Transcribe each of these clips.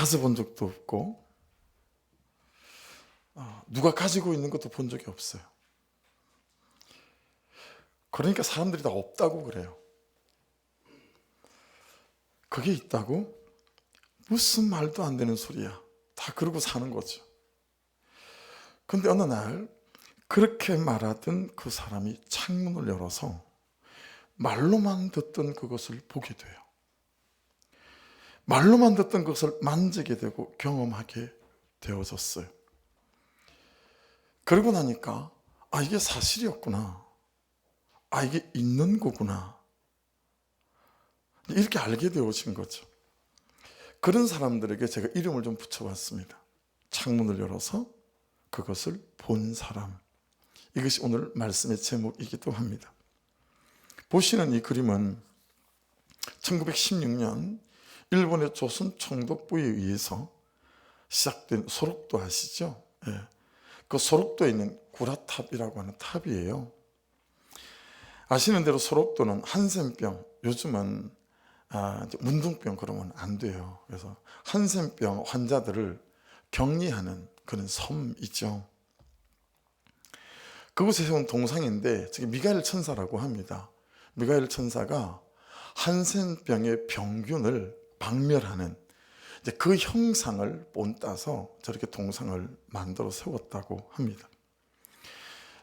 가져본 적도 없고 누가 가지고 있는 것도 본 적이 없어요. 그러니까 사람들이 다 없다고 그래요. 그게 있다고? 무슨 말도 안 되는 소리야. 다 그러고 사는 거죠. 근데 어느 날 그렇게 말하던 그 사람이 창문을 열어서 말로만 듣던 그것을 보게 돼요. 말로만 듣던 것을 만지게 되고 경험하게 되어졌어요. 그러고 나니까 이게 사실이었구나. 이게 있는 거구나. 이렇게 알게 되어진 거죠. 그런 사람들에게 제가 이름을 좀 붙여봤습니다. 창문을 열어서 그것을 본 사람. 이것이 오늘 말씀의 제목이기도 합니다. 보시는 이 그림은 1916년 일본의 조선 총독부에 의해서 시작된 소록도 아시죠? 예. 그 소록도에 있는 구라탑이라고 하는 탑이에요. 아시는 대로 소록도는 한센병, 요즘은 문둥병 그러면 안 돼요. 그래서 한센병 환자들을 격리하는 그런 섬이죠. 그곳에 세운 동상인데 미가엘 천사라고 합니다. 미가엘 천사가 한센병의 병균을 박멸하는 그 형상을 본따서 저렇게 동상을 만들어 세웠다고 합니다.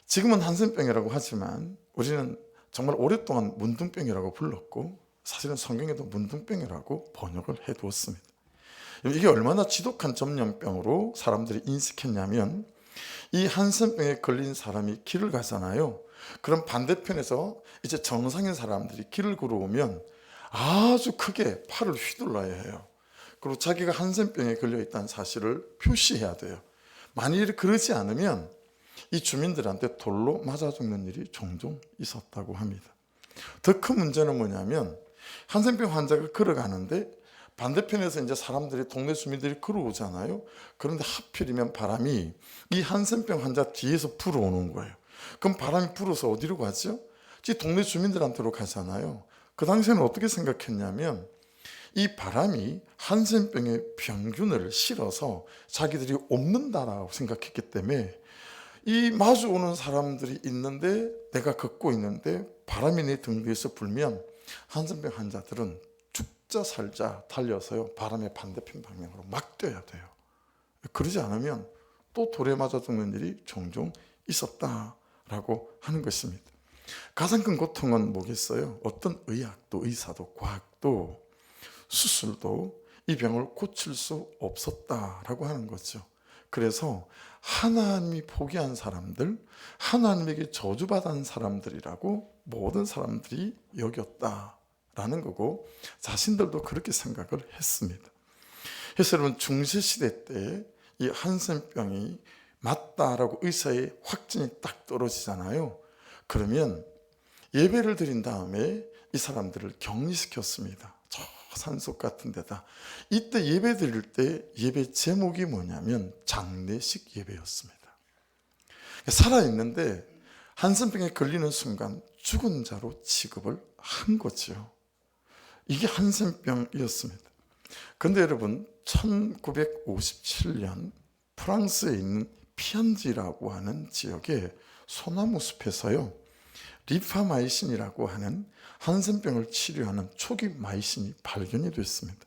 지금은 한센병이라고 하지만 우리는 정말 오랫동안 문둥병이라고 불렀고 사실은 성경에도 문둥병이라고 번역을 해두었습니다. 이게 얼마나 지독한 전염병으로 사람들이 인식했냐면 이 한센병에 걸린 사람이 길을 가잖아요. 그럼 반대편에서 이제 정상인 사람들이 길을 걸어오면 아주 크게 팔을 휘둘러야 해요. 그리고 자기가 한센병에 걸려있다는 사실을 표시해야 돼요. 만일 그러지 않으면 이 주민들한테 돌로 맞아 죽는 일이 종종 있었다고 합니다. 더 큰 문제는 뭐냐면 한센병 환자가 걸어가는데 반대편에서 이제 사람들이 동네 주민들이 걸어오잖아요. 그런데 하필이면 바람이 이 한센병 환자 뒤에서 불어오는 거예요. 그럼 바람이 불어서 어디로 가죠? 이 동네 주민들한테로 가잖아요. 그 당시에는 어떻게 생각했냐면 이 바람이 한센병의 병균을 실어서 자기들이 옮는다라고 생각했기 때문에 이 마주오는 사람들이 있는데 내가 걷고 있는데 바람이 내 등 뒤에서 불면 한센병 환자들은 죽자 살자 달려서요 바람의 반대편 방향으로 막 뛰어야 돼요. 그러지 않으면 또 돌에 맞아 죽는 일이 종종 있었다라고 하는 것입니다. 가장 큰 고통은 뭐겠어요? 어떤 의학도 의사도 과학도 수술도 이 병을 고칠 수 없었다라고 하는 거죠. 그래서 하나님이 포기한 사람들, 하나님에게 저주받은 사람들이라고 모든 사람들이 여겼다라는 거고 자신들도 그렇게 생각을 했습니다. 그래서 여러분 중세시대 때 이 한센병이 맞다라고 의사의 확진이 딱 떨어지잖아요. 그러면 예배를 드린 다음에 이 사람들을 격리시켰습니다. 저 산속 같은 데다. 이때 예배 드릴 때 예배 제목이 뭐냐면 장례식 예배였습니다. 살아있는데 한센병에 걸리는 순간 죽은 자로 취급을 한 거죠. 이게 한센병이었습니다. 그런데 여러분 1957년 프랑스에 있는 피안지라고 하는 지역의 소나무 숲에서요 리파마이신이라고 하는 한센병을 치료하는 초기 마이신이 발견이 됐습니다.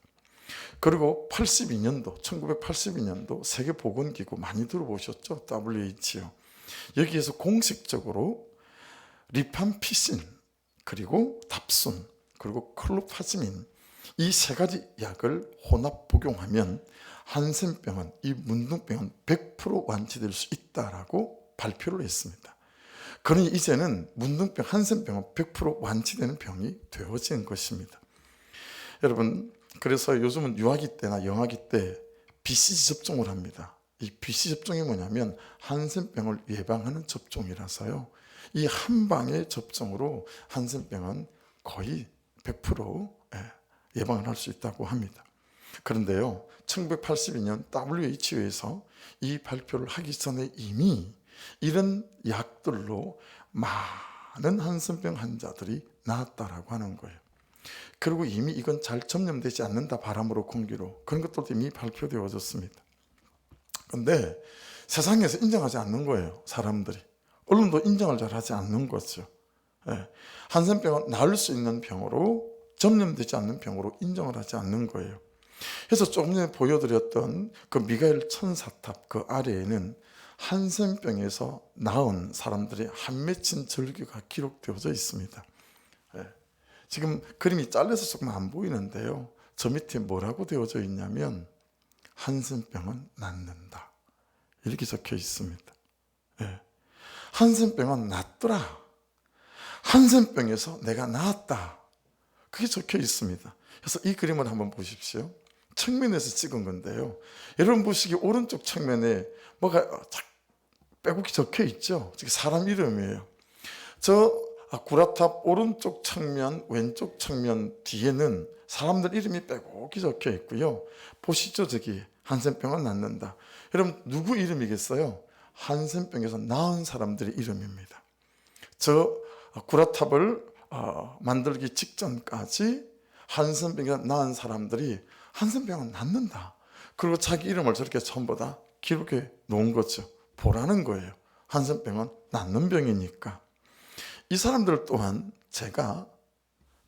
그리고 1982년도 세계보건기구 많이 들어보셨죠? WHO. 여기에서 공식적으로 리팜피신 그리고 답순 그리고 클로파즈민 이 세 가지 약을 혼합 복용하면 한센병은 이 문둥병은 100% 완치될 수 있다라고 발표를 했습니다. 그러니 이제는 문둥병, 한센병은 100% 완치되는 병이 되어진 것입니다. 여러분, 그래서 요즘은 유아기 때나 영아기 때 BCG 접종을 합니다. 이 BCG 접종이 뭐냐면 한센병을 예방하는 접종이라서요. 이 한 방의 접종으로 한센병은 거의 100% 예방을 할 수 있다고 합니다. 그런데요, 1982년 WHO에서 이 발표를 하기 전에 이미 이런 약들로 많은 한센병 환자들이 나았다라고 하는 거예요. 그리고 이미 이건 잘 점령되지 않는다, 바람으로 공기로. 그런 것들도 이미 발표되어졌습니다. 근데 세상에서 인정하지 않는 거예요. 사람들이. 언론도 인정을 잘 하지 않는 거죠. 예. 한센병은 나을 수 있는 병으로, 점령되지 않는 병으로 인정을 하지 않는 거예요. 그래서 조금 전에 보여드렸던 그 미가엘 천사탑 그 아래에는 한센병에서 나은 사람들의 한 맺힌 절규가 기록되어져 있습니다. 예. 지금 그림이 잘려서 조금 안 보이는데요. 저 밑에 뭐라고 되어져 있냐면 한센병은 낫는다, 이렇게 적혀 있습니다. 예. 한센병은 낫더라, 한센병에서 내가 나았다, 그게 적혀 있습니다. 그래서 이 그림을 한번 보십시오. 측면에서 찍은 건데요. 여러분 보시기 오른쪽 측면에 뭐가 빼곡히 적혀 있죠. 사람 이름이에요. 저 구라탑 오른쪽 측면, 왼쪽 측면 뒤에는 사람들 이름이 빼곡히 적혀 있고요. 보시죠, 저기 한센병은 낫는다. 여러분 누구 이름이겠어요? 한센병에서 나은 사람들의 이름입니다. 저 구라탑을 만들기 직전까지 한센병에서 나은 사람들이 한센병은 낫는다, 그리고 자기 이름을 저렇게 전부 다 기록해 놓은 거죠. 보라는 거예요. 한센병은 낫는 병이니까. 이 사람들 또한 제가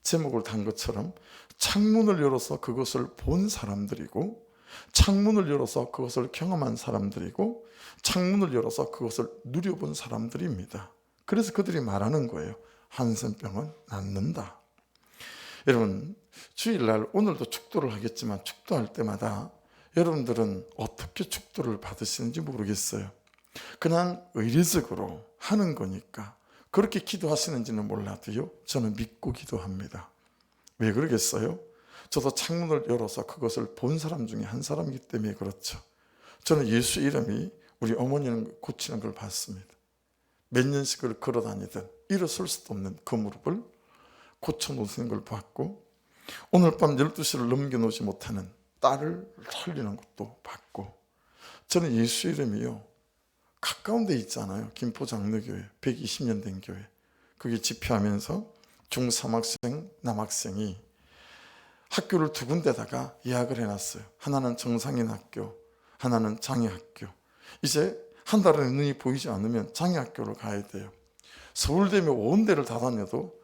제목을 단 것처럼 창문을 열어서 그것을 본 사람들이고, 창문을 열어서 그것을 경험한 사람들이고, 창문을 열어서 그것을 누려본 사람들입니다. 그래서 그들이 말하는 거예요. 한센병은 낫는다. 여러분, 주일날 오늘도 축도를 하겠지만 축도할 때마다 여러분들은 어떻게 축도를 받으시는지 모르겠어요. 그냥 의례적으로 하는 거니까 그렇게 기도하시는지는 몰라도요, 저는 믿고 기도합니다. 왜 그러겠어요? 저도 창문을 열어서 그것을 본 사람 중에 한 사람이기 때문에 그렇죠. 저는 예수 이름이 우리 어머니를 고치는 걸 봤습니다. 몇 년씩을 걸어 다니던 일어설 수도 없는 그 무릎을 고쳐놓으시는 걸 봤고, 오늘 밤 12시를 넘겨놓지 못하는 딸을 살리는 것도 봤고, 저는 예수 이름이요, 가까운 데 있잖아요. 김포 장로교회 120년 된 교회, 거기 집회하면서 중3학생 남학생이 학교를 두 군데다가 예약을 해놨어요. 하나는 정상인 학교, 하나는 장애학교. 이제 한 달 안에 눈이 보이지 않으면 장애학교를 가야 돼요. 서울대면 온 데를 다 다녀도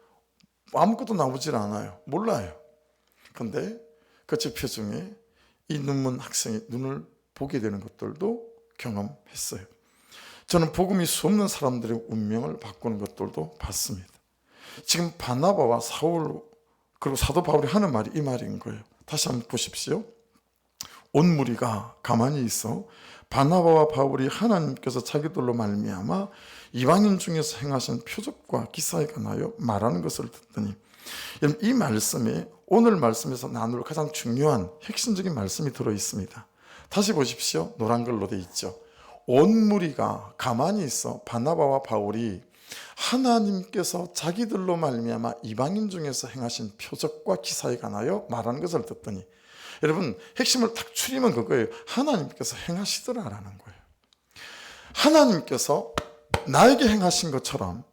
아무것도 나오질 않아요. 몰라요. 근데 그 집회 중에 이 눈먼 학생이 눈을 보게 되는 것들도 경험했어요. 저는 복음이 수없는 사람들의 운명을 바꾸는 것들도 봤습니다. 지금 바나바와 사울 그리고 사도 바울이 하는 말이 이 말인 거예요. 다시 한번 보십시오. 온 무리가 가만히 있어 바나바와 바울이 하나님께서 자기들로 말미암아 이방인 중에서 행하신 표적과 기사에 관하여 말하는 것을 듣더니, 이 말씀에 오늘 말씀에서 나눌 가장 중요한 핵심적인 말씀이 들어있습니다. 다시 보십시오. 노란 글로 돼 있죠. 온 무리가 가만히 있어 바나바와 바울이 하나님께서 자기들로 말미암아 이방인 중에서 행하신 표적과 기사에 관하여 말하는 것을 듣더니, 여러분 핵심을 딱 추리면 그거예요. 하나님께서 행하시더라라는 거예요. 하나님께서 나에게 행하신 것처럼,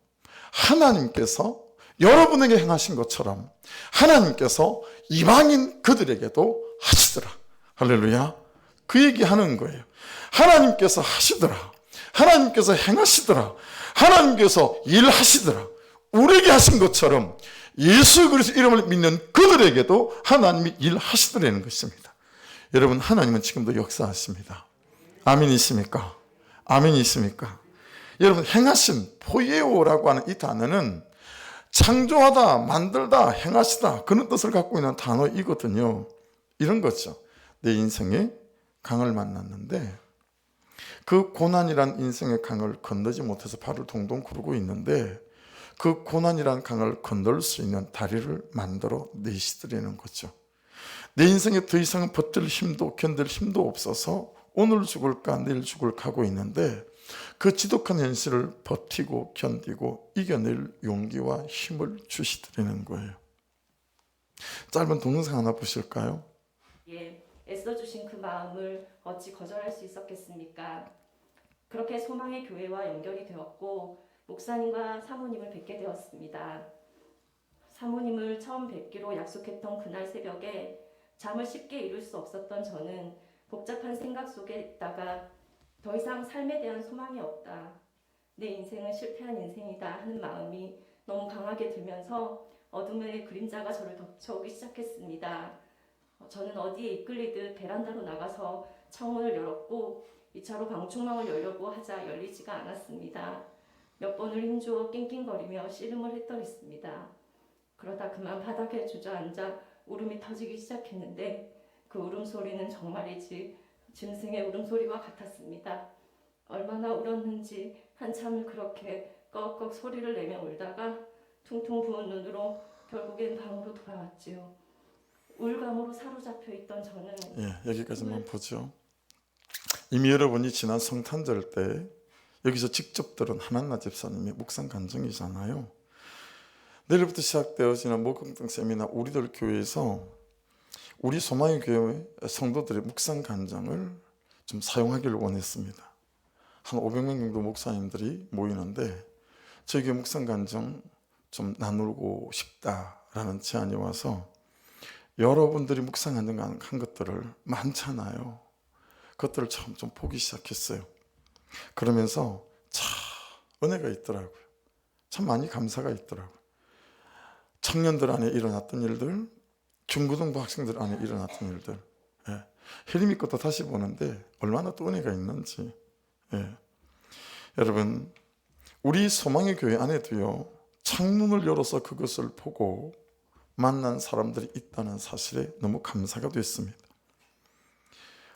하나님께서 여러분에게 행하신 것처럼 하나님께서 이방인 그들에게도 하시더라. 할렐루야. 그 얘기하는 거예요. 하나님께서 하시더라, 하나님께서 행하시더라, 하나님께서 일하시더라. 우리에게 하신 것처럼 예수 그리스도 이름을 믿는 그들에게도 하나님이 일하시더라는 것입니다. 여러분, 하나님은 지금도 역사하십니다. 아멘이십니까? 아멘이십니까? 여러분, 행하신, 포예오라고 하는 이 단어는 창조하다, 만들다, 행하시다, 그런 뜻을 갖고 있는 단어이거든요. 이런 거죠. 내 인생에 강을 만났는데 그 고난이란 인생의 강을 건너지 못해서 발을 동동 구르고 있는데, 그 고난이란 강을 건널 수 있는 다리를 만들어 내시더라는 거죠. 내 인생에 더 이상 버틸 힘도 견딜 힘도 없어서 오늘 죽을까 내일 죽을까 하고 있는데, 그 지독한 현실을 버티고 견디고 이겨낼 용기와 힘을 주시더라는 거예요. 짧은 동영상 하나 보실까요? 예, 애써주신 그 마음을 어찌 거절할 수 있었겠습니까? 그렇게 소망의 교회와 연결이 되었고 목사님과 사모님을 뵙게 되었습니다. 사모님을 처음 뵙기로 약속했던 그날 새벽에 잠을 쉽게 이룰 수 없었던 저는 복잡한 생각 속에 있다가 더 이상 삶에 대한 소망이 없다. 내 인생은 실패한 인생이다 하는 마음이 너무 강하게 들면서 어둠의 그림자가 저를 덮쳐오기 시작했습니다. 저는 어디에 이끌리듯 베란다로 나가서 창문을 열었고 2차로 방충망을 열려고 하자 열리지가 않았습니다. 몇 번을 힘주어 낑낑거리며 씨름을 했더랬습니다. 그러다 그만 바닥에 주저앉아 울음이 터지기 시작했는데 그 울음소리는 정말이지 짐승의 울음소리와 같았습니다. 얼마나 울었는지 한참을 그렇게 꺽꺽 소리를 내며 울다가 퉁퉁 부은 눈으로 결국엔 방으로 돌아왔지요. 울감으로 사로잡혀 있던 저는 여기까지만 보죠. 이미 여러분이 지난 성탄절 때 여기서 직접 들은 한한나 집사님의 묵상 간증이잖아요. 내일부터 시작되어지는 목금등 세미나 우리들 교회에서 우리 소망의 교회 성도들의 묵상 간증을 좀 사용하기를 원했습니다. 한 500명 정도 목사님들이 모이는데 저희 교회 묵상 간증 좀 나누고 싶다라는 제안이 와서 여러분들이 묵상 간증 한 것들을 많잖아요. 그것들을 처음 좀 보기 시작했어요. 그러면서 참 은혜가 있더라고요. 참 많이 감사가 있더라고요. 청년들 안에 일어났던 일들, 중고등부 학생들 안에 일어났던 일들, 혜리 믿고 또 다시 보는데 얼마나 또 은혜가 있는지. 여러분, 우리 소망의 교회 안에도요, 창문을 열어서 그것을 보고 만난 사람들이 있다는 사실에 너무 감사가 됐습니다.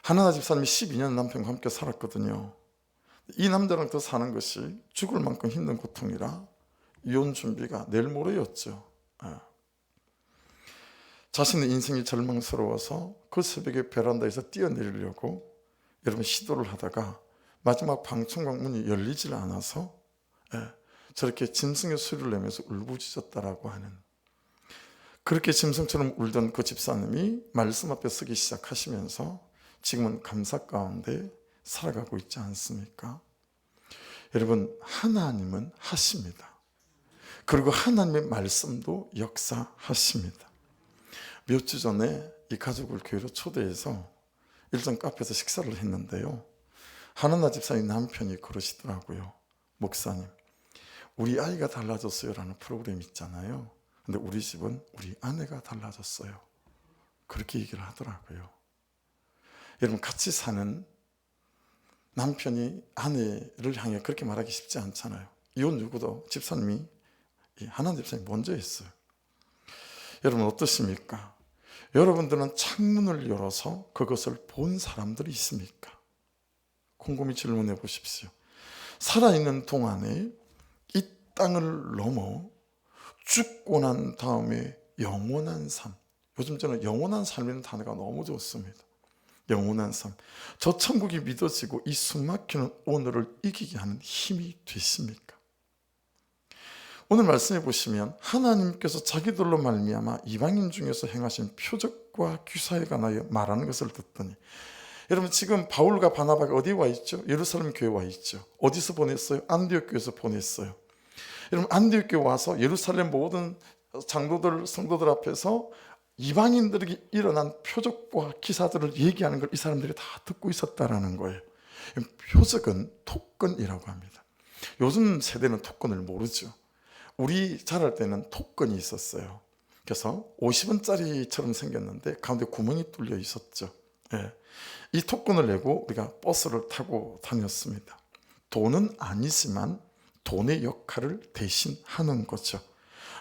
한하나 집사님이 12년 남편과 함께 살았거든요. 이 남자랑 더 사는 것이 죽을 만큼 힘든 고통이라 이혼 준비가 내일 모레였죠. 자신의 인생이 절망스러워서 그 새벽에 베란다에서 뛰어내리려고 여러분 시도를 하다가 마지막 방충망 문이 열리질 않아서 저렇게 짐승의 소리를 내면서 울부짖었다라고 하는, 그렇게 짐승처럼 울던 그 집사님이 말씀 앞에 서기 시작하시면서 지금은 감사 가운데 살아가고 있지 않습니까? 여러분, 하나님은 하십니다. 그리고 하나님의 말씀도 역사하십니다. 몇 주 전에 이 가족을 교회로 초대해서 일정 카페에서 식사를 했는데요, 한하나 집사님 남편이 그러시더라고요. 목사님, 우리 아이가 달라졌어요 라는 프로그램 있잖아요. 근데 우리 집은 우리 아내가 달라졌어요. 그렇게 얘기를 하더라고요. 여러분, 같이 사는 남편이 아내를 향해 그렇게 말하기 쉽지 않잖아요. 이혼 누구도 집사님이, 하나님 집사님이 먼저 했어요. 여러분 어떻습니까? 여러분들은 창문을 열어서 그것을 본 사람들이 있습니까? 곰곰이 질문해 보십시오. 살아있는 동안에 이 땅을 넘어 죽고 난 다음에 영원한 삶, 요즘 저는 영원한 삶이라는 단어가 너무 좋습니다. 영원한 삶, 저 천국이 믿어지고 이 숨막히는 오늘을 이기게 하는 힘이 되십니까? 오늘 말씀해 보시면 하나님께서 자기들로 말미암아 이방인 중에서 행하신 표적과 귀사에 관하여 말하는 것을 듣더니, 여러분 지금 바울과 바나바가 어디에 와 있죠? 예루살렘 교회에 와 있죠. 어디서 보냈어요? 안디옥 교회에서 보냈어요. 여러분 안디옥 교회 와서 예루살렘 모든 장로들 성도들 앞에서 이방인들에게 일어난 표적과 기사들을 얘기하는 걸 이 사람들이 다 듣고 있었다라는 거예요. 표적은 토건이라고 합니다. 요즘 세대는 토건을 모르죠. 우리 자랄 때는 토건이 있었어요. 그래서 50원짜리처럼 생겼는데 가운데 구멍이 뚫려 있었죠. 이 토건을 내고 우리가 버스를 타고 다녔습니다. 돈은 아니지만 돈의 역할을 대신하는 거죠.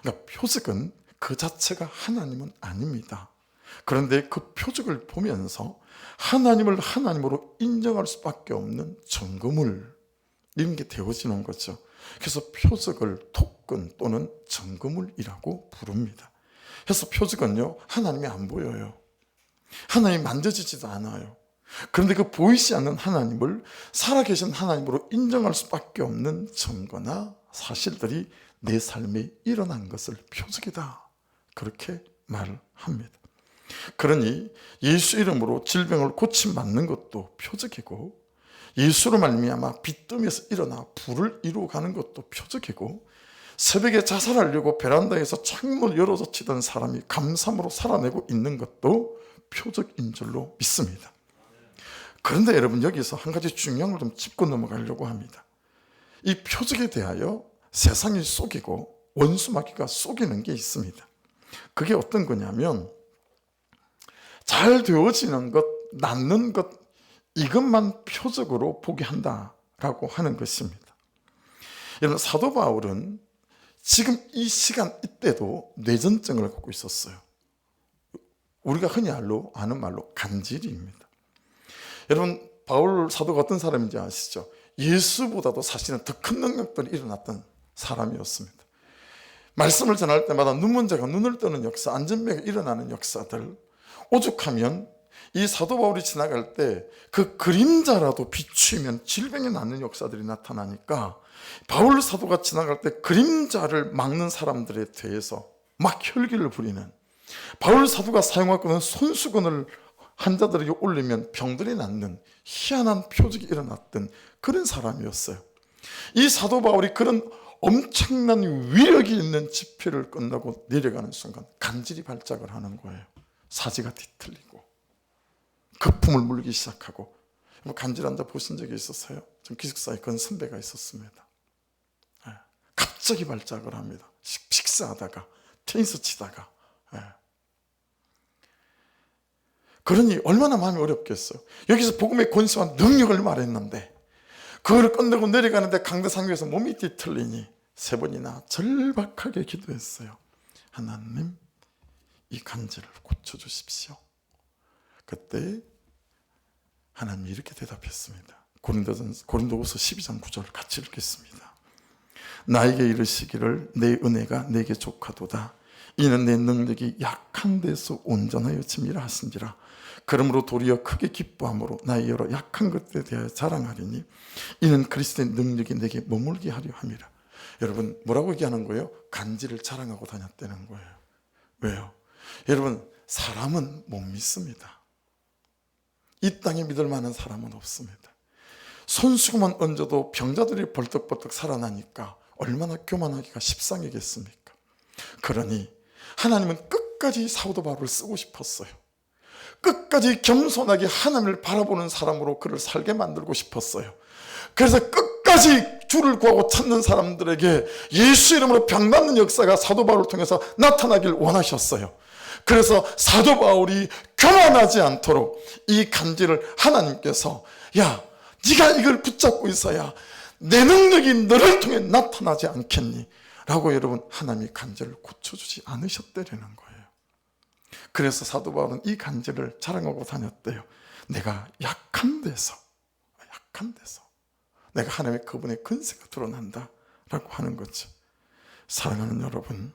그러니까 표적은 그 자체가 하나님은 아닙니다. 그런데 그 표적을 보면서 하나님을 하나님으로 인정할 수밖에 없는 증거물, 이런 게 되어지는 거죠. 그래서 표적을 토건 또는 증거물이라고 부릅니다. 그래서 표적은요, 하나님이 안 보여요. 하나님이 만져지지도 않아요. 그런데 그 보이지 않는 하나님을 살아계신 하나님으로 인정할 수밖에 없는 증거나 사실들이 내 삶에 일어난 것을 표적이다, 그렇게 말을 합니다. 그러니 예수 이름으로 질병을 고침받는 것도 표적이고, 예수로 말미암아 빛뜸에서 일어나 불을 이루어가는 것도 표적이고, 새벽에 자살하려고 베란다에서 창문을 열어서 치던 사람이 감삼으로 살아내고 있는 것도 표적인 줄로 믿습니다. 그런데 여러분, 여기서 한 가지 중요한 걸 좀 짚고 넘어가려고 합니다. 이 표적에 대하여 세상이 속이고 원수마귀가 속이는 게 있습니다. 그게 어떤 거냐면, 잘 되어지는 것, 낫는 것, 이것만 표적으로 보게 한다라고 하는 것입니다. 여러분, 사도 바울은 지금 이 시간 이때도 뇌전증을 갖고 있었어요. 우리가 흔히 아는 말로 간질입니다. 여러분, 바울 사도가 어떤 사람인지 아시죠? 예수보다도 사실은 더 큰 능력들이 일어났던 사람이었습니다. 말씀을 전할 때마다 눈먼자가 눈을 뜨는 역사, 안전병이 일어나는 역사들, 오죽하면 이 사도 바울이 지나갈 때 그 그림자라도 비추면 질병이 낫는 역사들이 나타나니까 바울 사도가 지나갈 때 그림자를 막는 사람들에 대해서 막 혈기를 부리는, 바울 사도가 사용하고 있는 손수건을 환자들에게 올리면 병들이 낫는 희한한 표적이 일어났던 그런 사람이었어요. 이 사도 바울이 그런 엄청난 위력이 있는 집회를 끝나고 내려가는 순간 간질이 발작을 하는 거예요. 사지가 뒤틀리고 거품을 물기 시작하고. 간질 환자 보신 적이 있었어요? 전 기숙사에 그런 선배가 있었습니다. 갑자기 발작을 합니다. 식사하다가, 테니스 치다가. 그러니 얼마나 마음이 어렵겠어요. 여기서 복음의 권세와 능력을 말했는데 그걸 끝내고 내려가는데 강대상교에서 몸이 뒤틀리니 3번이나 절박하게 기도했어요. 하나님, 이 간질을 고쳐주십시오. 그때 하나님이 이렇게 대답했습니다. 고린도후서 12장 9절 같이 읽겠습니다. 나에게 이르시기를 내 은혜가 내게 족하도다. 이는 내 능력이 약한 데서 온전하여 짐이라 하신지라. 그러므로 도리어 크게 기뻐함으로 나의 여러 약한 것들에 대하여 자랑하리니 이는 그리스도의 능력이 내게 머물게 하려 함이라. 여러분, 뭐라고 얘기하는 거예요? 간질을 자랑하고 다녔다는 거예요. 왜요? 여러분, 사람은 못 믿습니다. 이 땅에 믿을 만한 사람은 없습니다. 손수건만 얹어도 병자들이 벌떡벌떡 살아나니까 얼마나 교만하기가 십상이겠습니까? 그러니 하나님은 끝까지 사도 바울을 쓰고 싶었어요. 끝까지 겸손하게 하나님을 바라보는 사람으로 그를 살게 만들고 싶었어요. 그래서 끝까지 주를 구하고 찾는 사람들에게 예수 이름으로 병 낫는 역사가 사도 바울을 통해서 나타나길 원하셨어요. 그래서 사도 바울이 교만하지 않도록 이 간질을 하나님께서, 야, 네가 이걸 붙잡고 있어야 내 능력이 너를 통해 나타나지 않겠니? 라고 여러분, 하나님이 간질을 고쳐주지 않으셨다는 거예요. 그래서 사도 바울은 이 간질을 자랑하고 다녔대요. 내가 약한 데서 내가 하나님의 그분의 근세가 드러난다 라고 하는 거죠. 사랑하는 여러분,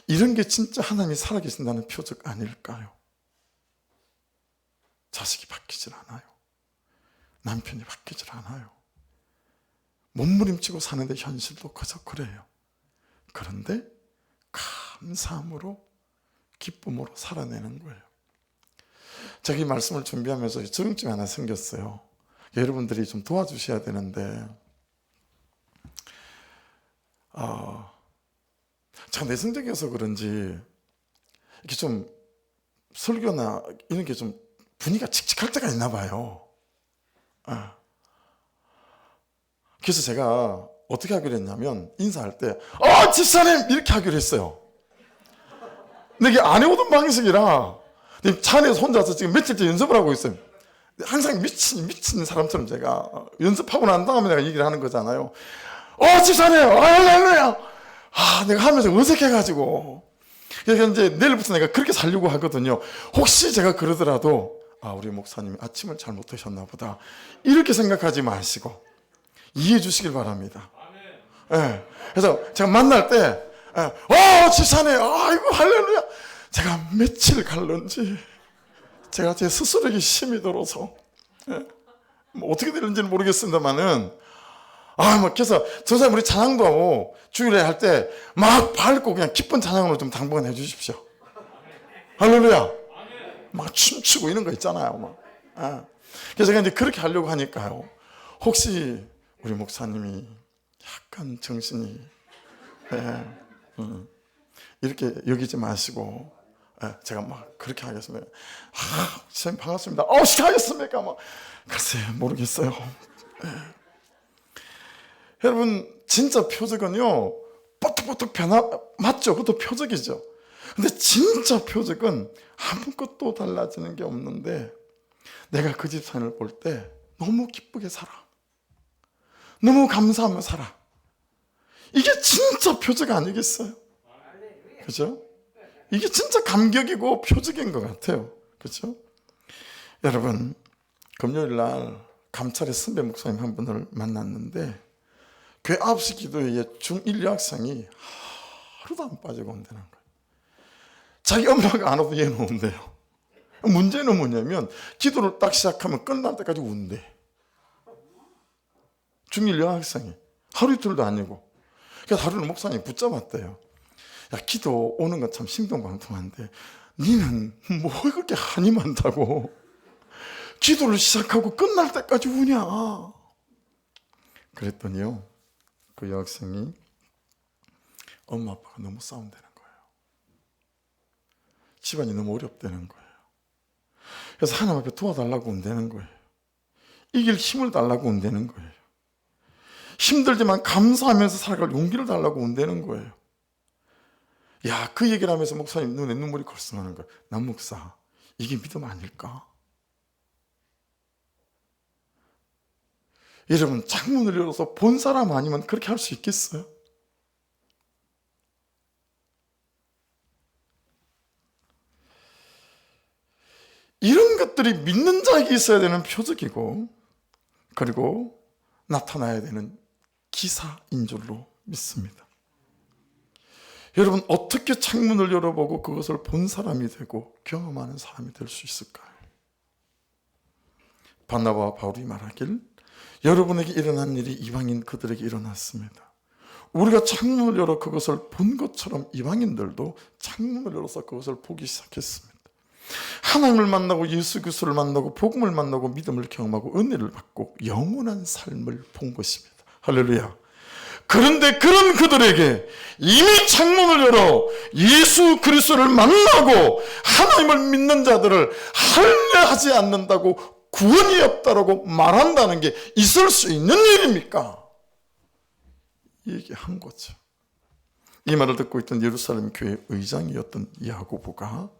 이런 게 진짜 하나님이 살아계신다는 표적 아닐까요? 자식이 바뀌질 않아요. 남편이 바뀌질 않아요. 몸부림치고 사는데 현실도 그저 그래요. 그런데 감사함으로, 기쁨으로 살아내는 거예요. 제가 이 말씀을 준비하면서 적응증이 하나 생겼어요. 여러분들이 좀 도와주셔야 되는데, 제가 내성적이어서 그런지 이렇게 좀 설교나 이런 게 좀 분위기가 칙칙할 때가 있나 봐요. 그래서 제가 어떻게 하기로 했냐면, 인사할 때 집사님 이렇게 하기로 했어요. 근데 이게 안 해오던 방식이라 차 안에서 혼자서 지금 며칠째 연습을 하고 있어요. 항상 미친 사람처럼 제가 연습하고 난 다음에 내가 얘기를 하는 거잖아요. 집사님, 할렐루야. 내가 하면서 어색해가지고. 그래서 이제 내일부터 내가 그렇게 살려고 하거든요. 혹시 제가 그러더라도, 우리 목사님이 아침을 잘 못 드셨나 보다, 이렇게 생각하지 마시고 이해해 주시길 바랍니다. 네. 그래서 제가 만날 때, 집사님, 아이고, 할렐루야. 제가 며칠 갈는지, 제가 제 스스로에게 힘이 들어서, 뭐 어떻게 되는지는 모르겠습니다만은, 그래서 전사님 우리 찬양도 하고 주일에 할 때 막 밝고 그냥 기쁜 찬양으로 좀 당분간 해주십시오. 할렐루야. 막 춤추고 이런 거 있잖아요. 그래서 제가 이제 그렇게 하려고 하니까요. 혹시 우리 목사님이 약간 정신이 이렇게 여기지 마시고, 제가 막 그렇게 하겠습니다. 선생님 반갑습니다. 시작하겠습니까? 막 글쎄 모르겠어요. 여러분 진짜 표적은요 뽀득뽀득 맞죠? 그것도 표적이죠. 근데 진짜 표적은 아무것도 달라지는 게 없는데, 내가 그 집사람을 볼 때 너무 기쁘게 살아, 너무 감사하며 살아. 이게 진짜 표적 아니겠어요? 그죠? 이게 진짜 감격이고 표적인 것 같아요. 그죠? 여러분, 금요일 날 감찰의 선배 목사님 한 분을 만났는데, 교회 9시 기도회에 중1 여학생이 하루도 안 빠지고 온다는 거예요. 자기 엄마가 안 와도 얘는 온대요. 문제는 뭐냐면 기도를 딱 시작하면 끝날 때까지 운대. 중1 여학생이 하루 이틀도 아니고. 그래서 하루는 목사님이 붙잡았대요. 야, 기도 오는 건 참 신동방통한데 니는 뭐 그렇게 한이 많다고 기도를 시작하고 끝날 때까지 우냐. 그랬더니요, 그 여학생이 엄마 아빠가 너무 싸운다는 거예요. 집안이 너무 어렵다는 거예요. 그래서 하나님 앞에 도와달라고 온다는 거예요. 이길 힘을 달라고 온다는 거예요. 힘들지만 감사하면서 살아갈 용기를 달라고 온다는 거예요. 야, 그 얘기를 하면서 목사님 눈에 눈물이 걸스나는 거예요. 남 목사, 이게 믿음 아닐까? 여러분, 창문을 열어서 본 사람 아니면 그렇게 할 수 있겠어요? 이런 것들이 믿는 자에게 있어야 되는 표적이고, 그리고 나타나야 되는 기사인 줄로 믿습니다. 여러분, 어떻게 창문을 열어보고 그것을 본 사람이 되고 경험하는 사람이 될 수 있을까요? 바나바와 바울이 말하길, 여러분에게 일어난 일이 이방인 그들에게 일어났습니다. 우리가 창문을 열어 그것을 본 것처럼 이방인들도 창문을 열어서 그것을 보기 시작했습니다. 하나님을 만나고 예수 그리스도를 만나고 복음을 만나고 믿음을 경험하고 은혜를 받고 영원한 삶을 본 것입니다. 할렐루야. 그런데 그런 그들에게 이미 창문을 열어 예수 그리스도를 만나고 하나님을 믿는 자들을 할례하지 않는다고 구원이 없다라고 말한다는 게 있을 수 있는 일입니까? 얘기한 거죠. 이 말을 듣고 있던 예루살렘 교회 의장이었던 야고보가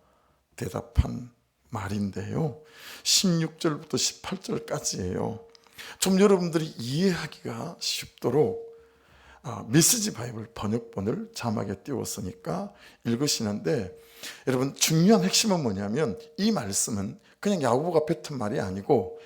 대답한 말인데요, 16절부터 18절까지예요. 좀 여러분들이 이해하기가 쉽도록 메시지 바이블 번역본을 자막에 띄웠으니까 읽으시는데, 여러분 중요한 핵심은 뭐냐면 이 말씀은 그냥 야고보가 뱉은 말이 아니고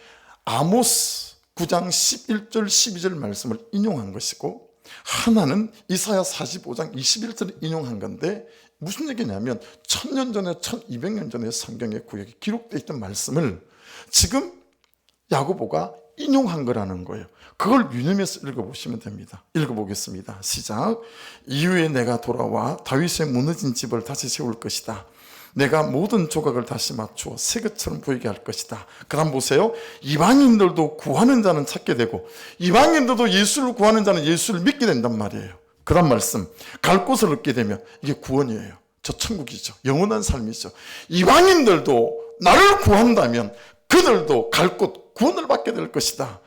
아모스 9장 11절 12절 말씀을 인용한 것이고, 하나는 이사야 45장 21절을 인용한 건데, 무슨 얘기냐면 1000년 전에 1200년 전에 성경의 구약에 기록되어 있던 말씀을 지금 야고보가 인용한 거라는 거예요. 그걸 유념해서 읽어보시면 됩니다. 읽어보겠습니다. 시작. 이후에 내가 돌아와 다윗의 무너진 집을 다시 세울 것이다. 내가 모든 조각을 다시 맞추어 새 것처럼 보이게 할 것이다. 그 다음 보세요. 이방인들도 구하는 자는 찾게 되고 이방인들도 예수를 구하는 자는 예수를 믿게 된단 말이에요. 그 다음 말씀, 갈 곳을 얻게 되면 이게 구원이에요. 저 천국이죠. 영원한 삶이죠. 이방인들도 나를 구한다면 그들도 갈 곳, 구원을 받게 될 것이다.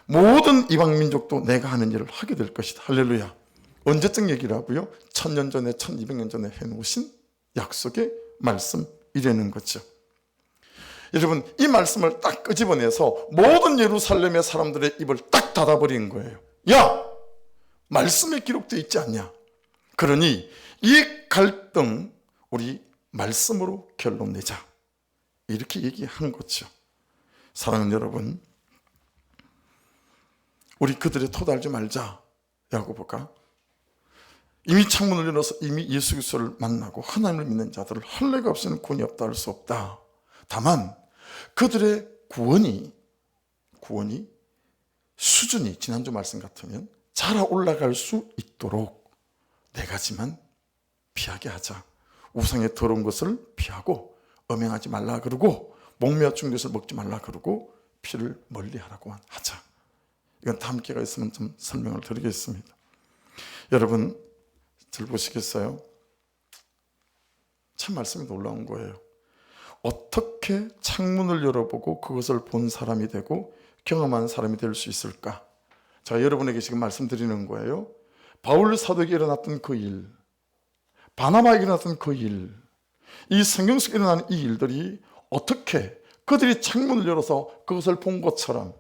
모든 이방 민족도 내가 하는 일을 하게 될 것이다. 할렐루야. 언제적 얘기라고요? 1000년 전에 1200년 전에 해놓으신 약속의 말씀이라는 거죠. 여러분, 이 말씀을 딱 끄집어내서 모든 예루살렘의 사람들의 입을 딱 닫아버린 거예요. 야! 말씀에 기록되어 있지 않냐? 그러니 이 갈등 우리 말씀으로 결론 내자. 이렇게 얘기한 거죠. 사랑하는 여러분, 우리 그들의 토 달지 말자. 야고보가 이미 창문을 열어서 이미 예수 그리스도를 만나고 하나님을 믿는 자들을 할례가 없이는 구원이 없다 할 수 없다. 다만 그들의 구원이 수준이 지난주 말씀 같으면 자라 올라갈 수 있도록 네 가지만 피하게 하자. 우상의 더러운 것을 피하고 음행하지 말라 그러고 목매어 죽는 것을 먹지 말라 그러고 피를 멀리하라고 하자. 이건 다음 기회가 있으면 좀 설명을 드리겠습니다. 여러분, 절 보시겠어요? 참 말씀이 놀라운 거예요. 어떻게 창문을 열어보고 그것을 본 사람이 되고 경험한 사람이 될 수 있을까? 제가 여러분에게 지금 말씀드리는 거예요. 바울 사도에게 일어났던 그 일, 바나바에게 일어났던 그 일, 이 성경 속에 일어나는 이 일들이 어떻게 그들이 창문을 열어서 그것을 본 것처럼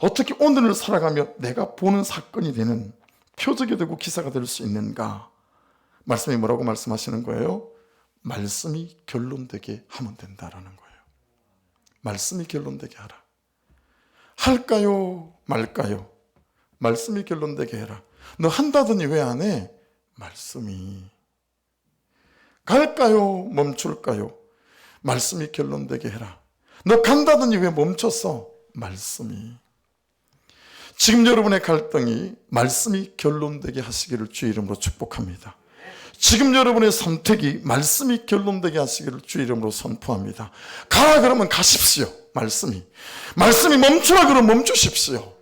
어떻게 오늘을 살아가며 내가 보는 사건이 되는 표적이 되고 기사가 될 수 있는가? 말씀이 뭐라고 말씀하시는 거예요? 말씀이 결론되게 하면 된다라는 거예요. 말씀이 결론되게 하라. 할까요? 말까요? 말씀이 결론되게 해라. 너 한다더니 왜 안 해? 말씀이. 갈까요? 멈출까요? 말씀이 결론되게 해라. 너 간다더니 왜 멈췄어? 말씀이. 지금 여러분의 갈등이 말씀이 결론되게 하시기를 주의 이름으로 축복합니다. 지금 여러분의 선택이 말씀이 결론되게 하시기를 주의 이름으로 선포합니다. 가라 그러면 가십시오. 말씀이 멈추라 그러면 멈추십시오.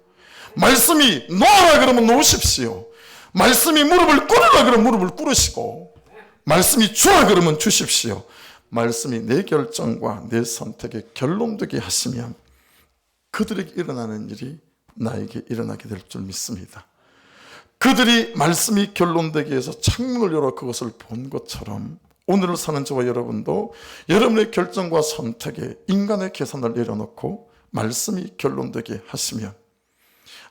말씀이 놓아라 그러면 놓으십시오. 말씀이 무릎을 꿇으라 그러면 무릎을 꿇으시고, 말씀이 주라 그러면 주십시오. 말씀이 내 결정과 내 선택에 결론되게 하시면 그들에게 일어나는 일이 나에게 일어나게 될 줄 믿습니다. 그들이 말씀이 결론되게 해서 창문을 열어 그것을 본 것처럼 오늘을 사는 저와 여러분도 여러분의 결정과 선택에 인간의 계산을 내려놓고 말씀이 결론되게 하시면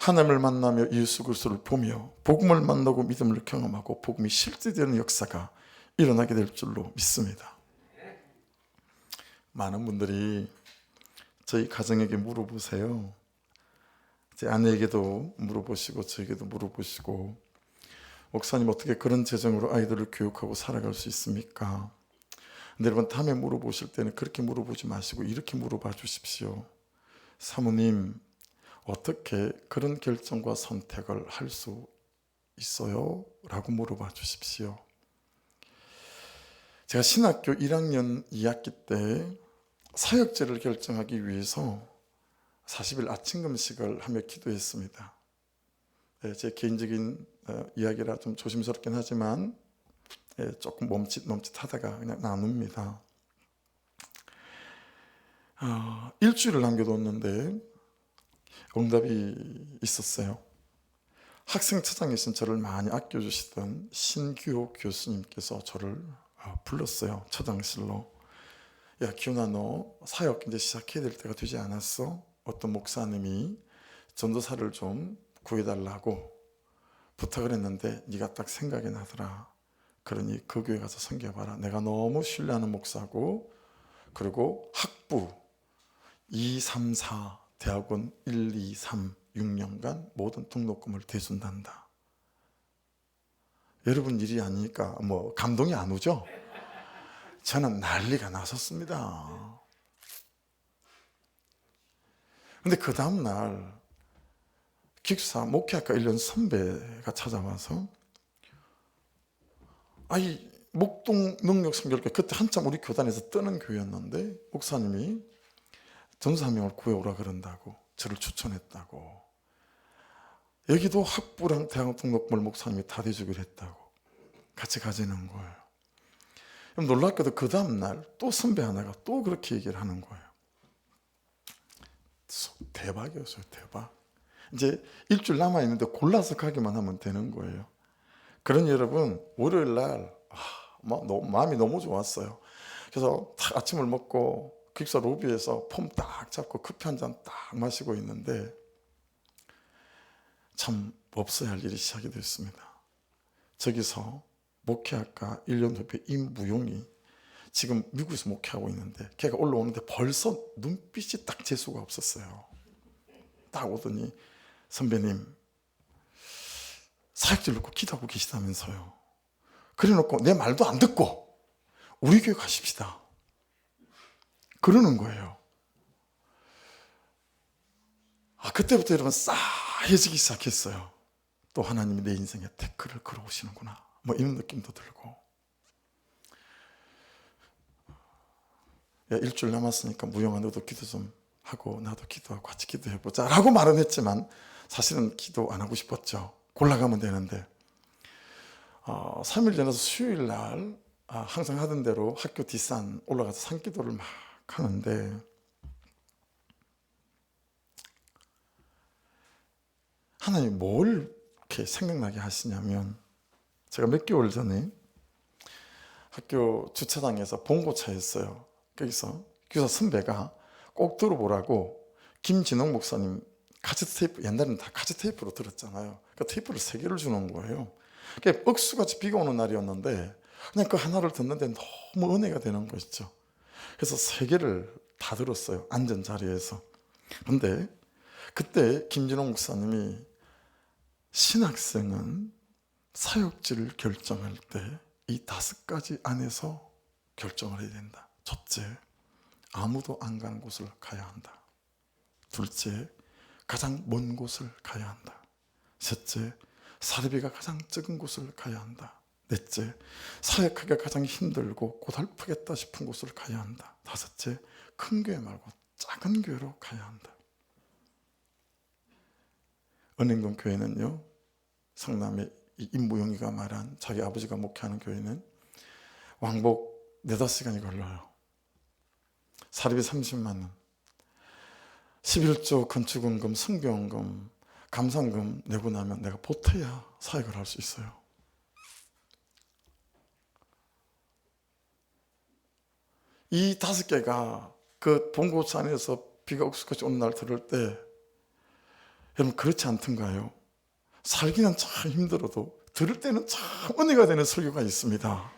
하나님을 만나며 예수 그리스도를 보며 복음을 만나고 믿음을 경험하고 복음이 실제되는 역사가 일어나게 될 줄로 믿습니다. 많은 분들이 저희 가정에게 물어보세요. 제 아내에게도 물어보시고 저에게도 물어보시고, 목사님 어떻게 그런 재정으로 아이들을 교육하고 살아갈 수 있습니까? 근데 여러분 다음에 물어보실 때는 그렇게 물어보지 마시고 이렇게 물어봐 주십시오. 사모님 어떻게 그런 결정과 선택을 할 수 있어요? 라고 물어봐 주십시오. 제가 신학교 1학년 2학기 때 사역제를 결정하기 위해서 40일 아침 금식을 하며 기도했습니다. 제 개인적인 이야기라 좀 조심스럽긴 하지만 조금 멈칫하다가 그냥 나눕니다. 일주일을 남겨뒀는데 응답이 있었어요. 학생처장이신 저를 많이 아껴주시던 신규호 교수님께서 저를 불렀어요. 처장실로. 야 기훈아, 너 사역 이제 시작해야 될 때가 되지 않았어? 어떤 목사님이 전도사를 좀 구해달라고 부탁을 했는데 네가 딱 생각이 나더라. 그러니 그 교회 가서 섬겨봐라. 내가 너무 신뢰하는 목사고, 그리고 학부 2, 3, 4 대학원 1, 2, 3 6년간 모든 등록금을 대준단다. 여러분 일이 아니니까 뭐 감동이 안 오죠? 저는 난리가 났었습니다. 근데 그 다음날 기숙사 목회학과 1년 선배가 찾아와서, 목동 능력선교회 그때 한참 우리 교단에서 뜨는 교회였는데 목사님이 전사 한 명을 구해오라 그런다고 저를 추천했다고, 여기도 학부랑 대학 등록금을 목사님이 다 대주기로 했다고 같이 가지는 거예요. 놀랍게도 그 다음날 또 선배 하나가 또 그렇게 얘기를 하는 거예요. 대박이었어요. 대박. 이제 일주일 남아있는데 골라서 가기만 하면 되는 거예요. 그러니 여러분 월요일날 마음이 너무 좋았어요. 그래서 딱 아침을 먹고 기숙사 로비에서 폼 딱 잡고 커피 한 잔 딱 마시고 있는데 참 없어야 할 일이 시작이 됐습니다. 저기서 목회학과 1년 후배 임무용이 지금 미국에서 목회하고 있는데 걔가 올라오는데 벌써 눈빛이 딱 재수가 없었어요. 딱 오더니 선배님 사역질 놓고 기도하고 계시다면서요. 그래 놓고 내 말도 안 듣고 우리 교회 가십시다 그러는 거예요. 그때부터 여러분 싸해지기 시작했어요. 또 하나님이 내 인생에 태클을 걸어오시는구나 뭐 이런 느낌도 들고, 야 일주일 남았으니까 무용아 너도 기도 좀 하고 나도 기도하고 같이 기도해보자 라고 말은 했지만 사실은 기도 안 하고 싶었죠. 골라가면 되는데 3일 지나서 수요일 날 항상 하던 대로 학교 뒷산 올라가서 산기도를 막 하는데 하나님이 뭘 이렇게 생각나게 하시냐면 제가 몇 개월 전에 학교 주차장에서 봉고차였어요. 거기서 교사 선배가 꼭 들어보라고 김진홍 목사님 카세트 테이프, 옛날에는 다 카세트 테이프로 들었잖아요. 그 테이프를 3개를 주는 거예요. 억수같이 비가 오는 날이었는데 그냥 그 하나를 듣는데 너무 은혜가 되는 것이죠. 그래서 3개를 다 들었어요. 앉은 자리에서. 근데 그때 김진홍 목사님이 신학생은 사역지를 결정할 때 이 5가지 안에서 결정을 해야 된다. 첫째, 아무도 안 가는 곳을 가야 한다. 둘째, 가장 먼 곳을 가야 한다. 셋째, 사례비가 가장 적은 곳을 가야 한다. 넷째, 사역하기가 가장 힘들고 고달프겠다 싶은 곳을 가야 한다. 다섯째, 큰 교회 말고 작은 교회로 가야 한다. 은행동 교회는요, 성남의 임무영이가 말한 자기 아버지가 목회하는 교회는 왕복 4-5시간이 걸려요. 사례비 30만 원, 11조 건축원금, 성교원금, 감상금 내고 나면 내가 보태야 사역을 할 수 있어요. 이 5개가 그 봉고차 안에서 비가 억수같이 오는 날 들을 때 여러분 그렇지 않던가요? 살기는 참 힘들어도 들을 때는 참 은혜가 되는 설교가 있습니다.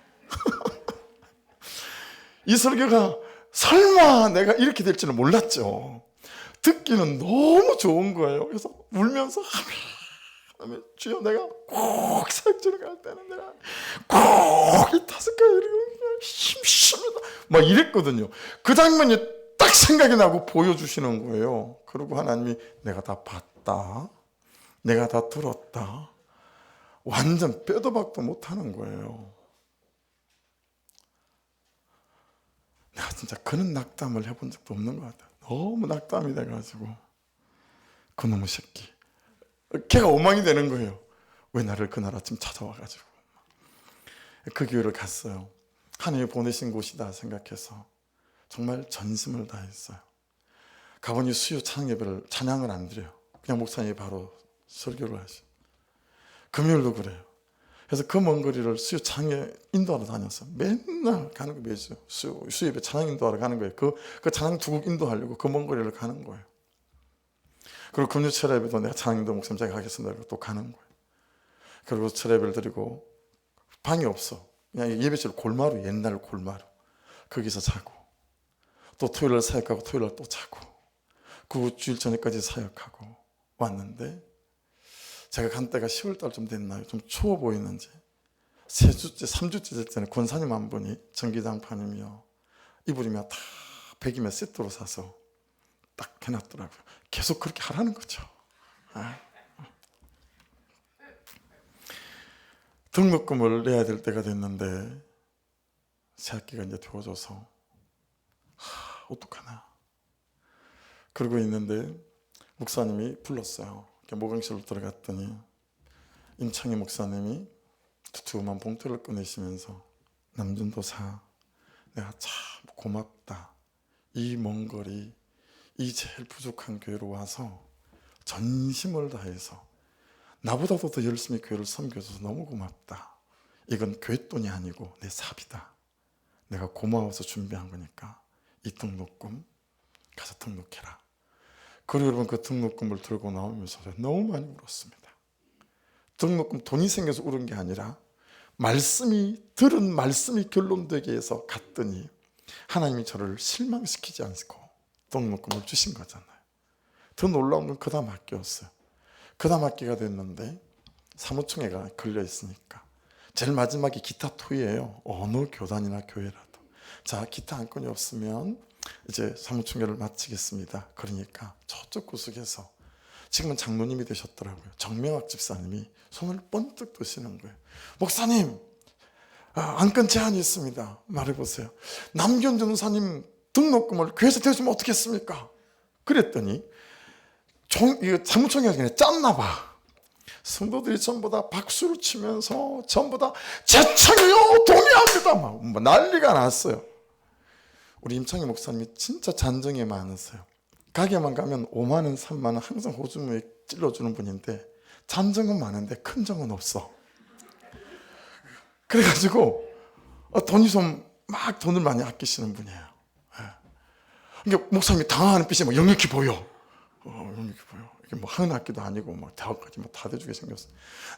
이 설교가 설마 내가 이렇게 될 줄은 몰랐죠. 듣기는 너무 좋은 거예요. 그래서 울면서 하면 주여 내가 꼭 사역지를 갈 때는 내가 꼭 이 5가지 힘씁니다 막 이랬거든요. 그 장면이 딱 생각이 나고 보여주시는 거예요. 그리고 하나님이 내가 다 봤다, 내가 다 들었다, 완전 빼도 박도 못하는 거예요. 내가 진짜 그런 낙담을 해본 적도 없는 것 같아요. 너무 낙담이 돼가지고 그놈의 새끼, 걔가 엉망이 되는 거예요. 왜 나를 그날 아침 찾아와가지고. 그 교회를 갔어요. 하나님이 보내신 곳이다 생각해서 정말 전심을 다했어요. 가보니 수요 찬양 예배를 찬양을 안 드려요. 그냥 목사님이 바로 설교를 하시고, 금요일도 그래요. 그래서 그 먼 거리를 수요 찬양 인도하러 다녔어요. 맨날 가는 거예요. 매주 수요 예배 찬양 인도하러 가는 거예요. 그 찬양 2곡 인도하려고 그 먼 거리를 가는 거예요. 그리고 금요 철야 예배도 내가 찬양 인도 목사님 제가 하겠습니다. 또 가는 거예요. 그리고 철야 예배를 드리고 방이 없어. 그냥 예배실 골마루, 옛날 골마루. 거기서 자고 또 토요일 날 사역하고 토요일 날 또 자고 그 주일 저녁까지 사역하고 왔는데 제가 간 때가 10월 달쯤 됐나요? 좀 추워 보이는지 3주째, 3주째 됐잖아요. 권사님 한 분이 전기장판이며 이불이며 다 100이며 세트로 사서 딱 해놨더라고요. 계속 그렇게 하라는 거죠. 등록금을 내야 될 때가 됐는데 새학기가 이제 되어져서 어떡하나 그러고 있는데 목사님이 불렀어요. 모강실로 들어갔더니 임창희 목사님이 두툼한 봉투를 꺼내시면서 남준도사 내가 참 고맙다. 이 먼 거리 이 제일 부족한 교회로 와서 전심을 다해서 나보다도 더 열심히 교회를 섬겨줘서 너무 고맙다. 이건 교회 돈이 아니고 내 삽이다. 내가 고마워서 준비한 거니까 이 등록금 가서 등록해라. 그리고 여러분 그 등록금을 들고 나오면서 너무 많이 울었습니다. 등록금 돈이 생겨서 울은 게 아니라 들은 말씀이 결론되게 해서 갔더니 하나님이 저를 실망시키지 않고 등록금을 주신 거잖아요. 더 놀라운 건 그다음 학기였어요. 그다음 학기가 됐는데 사무총회가 걸려 있으니까 제일 마지막이 기타 토의예요. 어느 교단이나 교회라도. 자, 기타 한 건이 없으면 이제 사무총회를 마치겠습니다. 그러니까 저쪽 구석에서 지금은 장로님이 되셨더라고요. 정명학 집사님이 손을 번뜩 드시는 거예요. 목사님, 안건 제한이 있습니다. 말해보세요. 남기현 전사님 등록금을 교회에서 대주면 어떻겠습니까? 그랬더니 사무총회가 그냥 짰나 봐. 성도들이 전부 다 박수를 치면서 전부 다 제청이요 동의합니다 막 난리가 났어요. 우리 임창희 목사님이 진짜 잔정이 많으세요. 가게만 가면 5만 원, 3만 원 항상 호주머니에 찔러주는 분인데 잔정은 많은데 큰 정은 없어. 그래가지고 돈이 좀 막 돈을 많이 아끼시는 분이에요. 그러니까 목사님이 당황하는 빛이 막 역력히 보여. 역력히 보여. 이게 뭐 한 학기도 아니고 막 대학까지 뭐 다 돼주게 생겼어.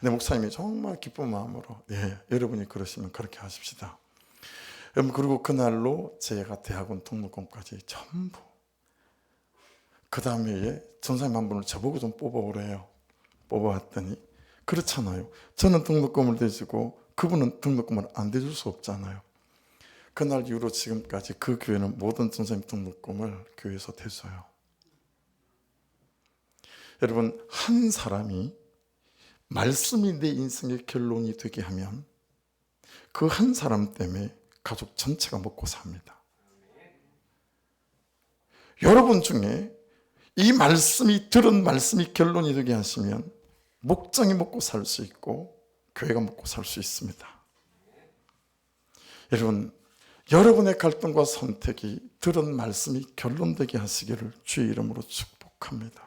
근데 목사님이 정말 기쁜 마음으로 여러분이 그러시면 그렇게 하십시다. 여러분 그리고 그날로 제가 대학원 등록금까지 전부 그 다음에 전사님 한 분을 저보고 좀 뽑아오래요. 뽑아왔더니 그렇잖아요. 저는 등록금을 대주고 그분은 등록금을 안 대줄 수 없잖아요. 그날 이후로 지금까지 그 교회는 모든 전사님 등록금을 교회에서 대줘요. 여러분 한 사람이 말씀이 내 인생의 결론이 되게 하면 그 한 사람 때문에 가족 전체가 먹고 삽니다. 여러분 중에 이 말씀이 들은 말씀이 결론이 되게 하시면 목장이 먹고 살 수 있고 교회가 먹고 살 수 있습니다. 여러분 여러분의 갈등과 선택이 들은 말씀이 결론되게 하시기를 주의 이름으로 축복합니다.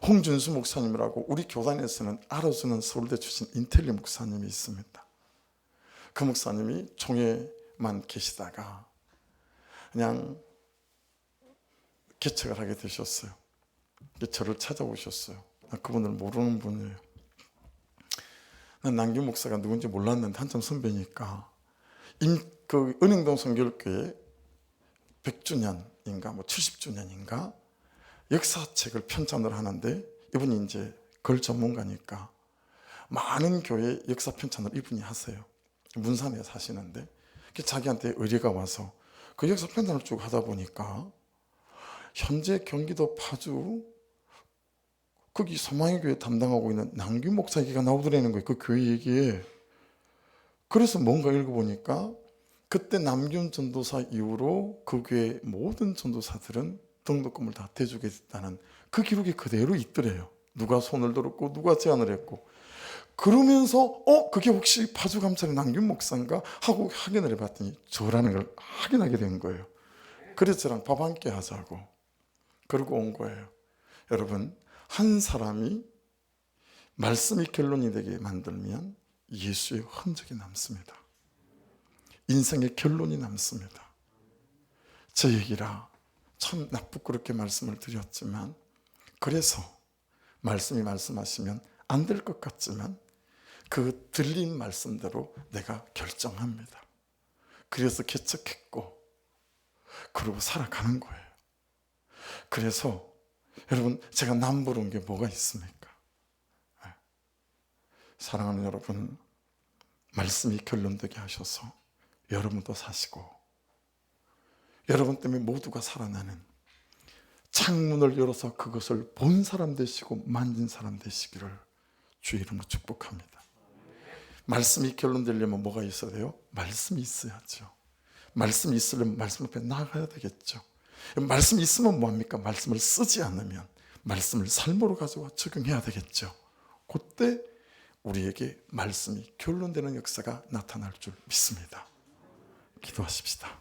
홍준수 목사님이라고 우리 교단에서는 알아주는 서울대 출신 인텔리 목사님이 있습니다. 그 목사님이 총회만 계시다가 그냥 개척을 하게 되셨어요. 저를 찾아오셨어요. 나 그분을 모르는 분이에요. 난 남규 목사가 누군지 몰랐는데 한참 선배니까 그 은행동 성결교회 100주년인가 뭐 70주년인가 역사책을 편찬을 하는데 이분이 이제 글 전문가니까 많은 교회 역사 편찬을 이분이 하세요. 문산에 사시는데 자기한테 의뢰가 와서 그 역사 편찬을 쭉 하다 보니까 현재 경기도 파주 거기 소망의 교회 담당하고 있는 남규 목사 얘기가 나오더라는 거예요. 그 교회 얘기에. 그래서 뭔가 읽어보니까 그때 남균 전도사 이후로 그 교회 모든 전도사들은 등록금을 다 대주게 됐다는 그 기록이 그대로 있더래요. 누가 손을 들었고 누가 제안을 했고. 그러면서 그게 혹시 파주감찰의 남균 목사인가 하고 확인을 해봤더니 저라는 걸 확인하게 된 거예요. 그래서 저랑 밥 함께 하자고 그러고 온 거예요. 여러분 한 사람이 말씀이 결론이 되게 만들면 예수의 흔적이 남습니다. 인생의 결론이 남습니다. 제 얘기라 참 나쁘게 말씀을 드렸지만 그래서 말씀이 말씀하시면 안 될 것 같지만 그 들린 말씀대로 내가 결정합니다. 그래서 개척했고 그러고 살아가는 거예요. 그래서 여러분 제가 남부러운 게 뭐가 있습니까? 사랑하는 여러분 말씀이 결론되게 하셔서 여러분도 사시고 여러분 때문에 모두가 살아나는 창문을 열어서 그것을 본 사람 되시고 만진 사람 되시기를 주의 이름으로 축복합니다. 말씀이 결론되려면 뭐가 있어야 돼요? 말씀이 있어야죠. 말씀이 있으려면 말씀 앞에 나가야 되겠죠. 말씀이 있으면 뭐합니까? 말씀을 쓰지 않으면 말씀을 삶으로 가져와 적용해야 되겠죠. 그때 우리에게 말씀이 결론되는 역사가 나타날 줄 믿습니다. 기도하십시다.